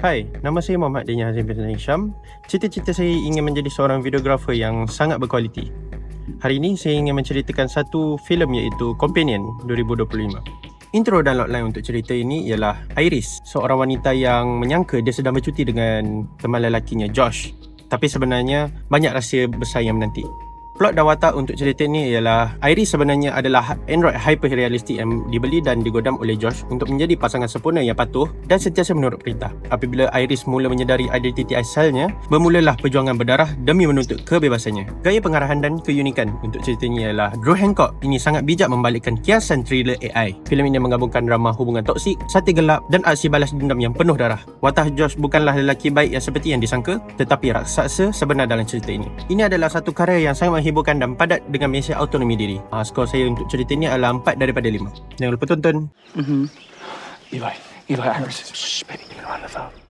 Hai, nama saya Muhammad Denia Hazim bin Hisham. Cita-cita saya ingin menjadi seorang videografer yang sangat berkualiti. Hari ini saya ingin menceritakan satu filem iaitu Companion 2025. Intro dan logline untuk cerita ini ialah Iris, seorang wanita yang menyangka dia sedang bercuti dengan teman lelakinya Josh. Tapi sebenarnya banyak rahsia besar yang menanti. Plot dan watak untuk cerita ini ialah Iris sebenarnya adalah android hyper-realistik yang dibeli dan digodam oleh Josh untuk menjadi pasangan sempurna yang patuh dan sentiasa menurut perintah. Apabila Iris mula menyedari identiti asalnya, bermulalah perjuangan berdarah demi menuntut kebebasannya. Gaya pengarahan dan keunikan untuk cerita ini ialah Drew Hancock ini sangat bijak membalikkan kiasan thriller AI. Filem ini menggabungkan drama hubungan toksik, sati gelap dan aksi balas dendam yang penuh darah. Watak Josh bukanlah lelaki baik yang seperti yang disangka, tetapi raksasa sebenar dalam cerita ini. Ini adalah satu karya yang sangat menghiburkan dan padat dengan mesej autonomi diri. Skor saya untuk cerita ini adalah 4 daripada 5. Jangan lupa tonton. Eli, Iris. Shh, baby, you're on the phone.